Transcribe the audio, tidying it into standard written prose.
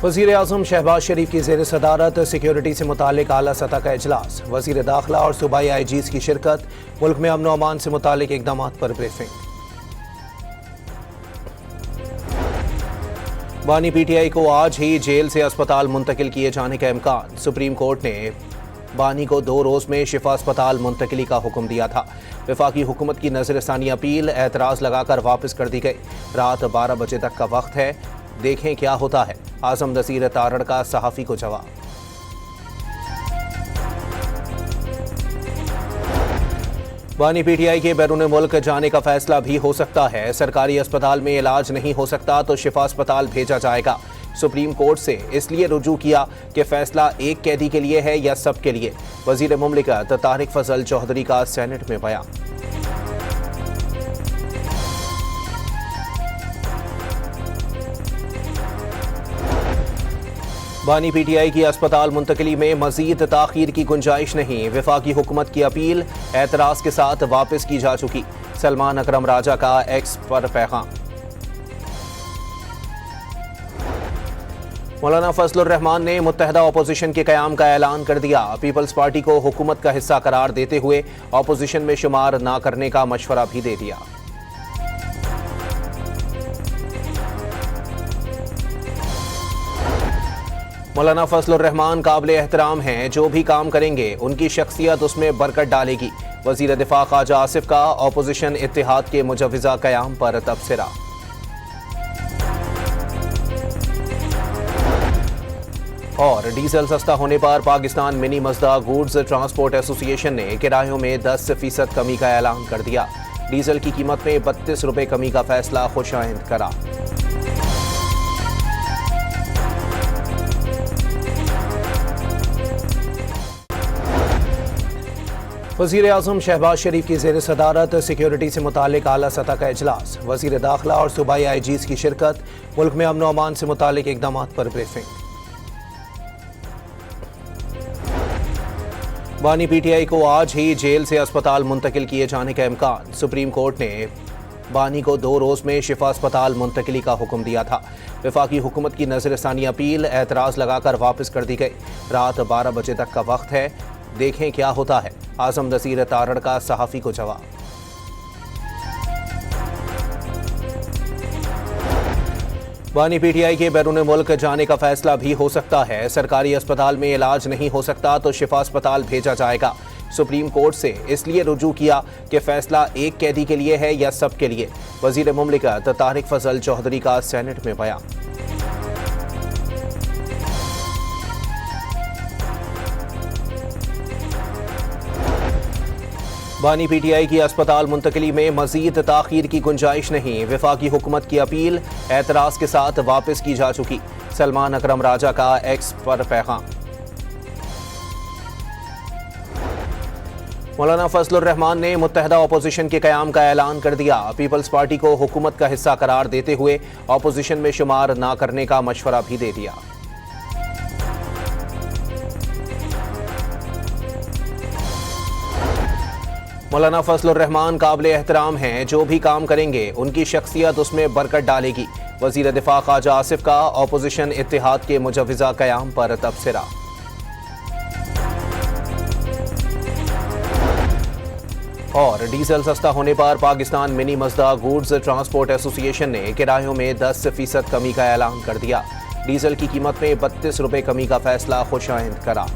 वज़ीर आज़म शहबाज शरीफ की ज़ेर सदारत सिक्योरिटी से मुतालिक आला सतह का इजलास। वज़ीर दाखिला और सूबाई IGs की शिरकत। मुल्क में अमन व अमान से मुतालिक इक़दामात पर ब्रीफिंग। बानी PTI को आज ही जेल से अस्पताल मुंतकिल किए जाने का इम्कान। सुप्रीम कोर्ट ने बानी को 2 रोज़ में शिफा अस्पताल मुंतकिली का हुक्म दिया था। वफाकी हुकूमत की नज़रसानी अपील एतराज़ लगाकर वापस कर दी गई। रात 12 बजे तक का वक्त है, देखें क्या होता है। आज़म नज़ीर तारड़ का सहाफ़ी को जवाब। बानी PTI के बैरून मुल्क जाने का फैसला भी हो सकता है। सरकारी अस्पताल में इलाज नहीं हो सकता तो शिफा अस्पताल भेजा जाएगा। सुप्रीम कोर्ट से इसलिए रुजू किया कि फैसला एक कैदी के लिए है या सब के लिए। वज़ीर मुमलिकत तारिक फजल चौधरी का सेनेट में बयान। बानी PTI की अस्पताल मुंतकिली में मजीद ताखीर की गुंजाइश नहीं। वफाकी हुकूमत की अपील एतराज़ के साथ वापस की जा चुकी। सलमान अकरम राजा का एक्स पर पैगाम। मौलाना फजलुर रहमान ने मुत्तहदा अपोजिशन के क़याम का ऐलान कर दिया। पीपल्स पार्टी को हुकूमत का हिस्सा करार देते हुए अपोजिशन में शुमार ना करने का मशवरा भी दे दिया। मौलाना फजलुर रहमान काबिल एहतराम हैं, जो भी काम करेंगे उनकी शख्सियत उसमें बरकत डालेगी। वज़ीर दिफा ख्वाजा आसिफ का अपोजिशन इत्तेहाद के मुजव्विज़ा क़याम पर तबसरा। और डीजल सस्ता होने पर Pakistan mini Mazda goods transport association ने किरायों में 10% कमी का ऐलान कर दिया। डीजल की कीमत में 32 रुपये कमी का फैसला खुशाइंद करा। वज़ीर आज़म शहबाज शरीफ की ज़ेर सदारत सिक्योरिटी से मुतालिक आला सतह का इजलास। वज़ीर दाखिला और सूबाई IGs की शिरकत। मुल्क में अमन व अमान से मुतालिक इक़दामात पर ब्रीफिंग। बानी PTI को आज ही जेल से अस्पताल मुंतकिल किए जाने का इम्कान। सुप्रीम कोर्ट ने बानी को 2 रोज़ में शिफा अस्पताल मुंतकिली का हुक्म दिया था। वफाकी हुकूमत की नज़रसानी अपील एतराज़ लगाकर वापस कर दी गई। रात 12 बजे तक का वक्त है, देखें क्या होता है। आज़म नज़ीर तारड़ का सहाफ़ी को जवाब। बानी PTI के बैरून मुल्क जाने का फैसला भी हो सकता है। सरकारी अस्पताल में इलाज नहीं हो सकता तो शिफा अस्पताल भेजा जाएगा। सुप्रीम कोर्ट से इसलिए रुजू किया कि फैसला एक कैदी के लिए है या सब के लिए। वज़ीर मुमलिकत तारिक फजल चौधरी का सेनेट में बयान। बानी PTI की अस्पताल मुंतकिली में मजीद ताखीर की गुंजाइश नहीं। वफाकी हुकूमत की अपील एतराज़ के साथ वापस की जा चुकी। सलमान अकरम राजा का एक्स पर पैगाम। मौलाना फजलुर रहमान ने मुत्तहदा अपोजिशन के क़याम का ऐलान कर दिया। पीपल्स पार्टी को हुकूमत का हिस्सा करार देते हुए अपोजिशन में शुमार ना करने का मशवरा भी दे दिया। मौलाना फजलुर रहमान काबिल एहतराम हैं, जो भी काम करेंगे उनकी शख्सियत उसमें बरकत डालेगी। वज़ीर दिफा ख्वाजा आसिफ का अपोजिशन इत्तेहाद के मुजव्विज़ा क़याम पर तबसरा। और डीजल सस्ता होने पर Pakistan mini Mazda goods transport association ने किरायों में 10% कमी का ऐलान कर दिया। डीजल की कीमत में 32 रुपये कमी का फैसला खुशाइंद करा।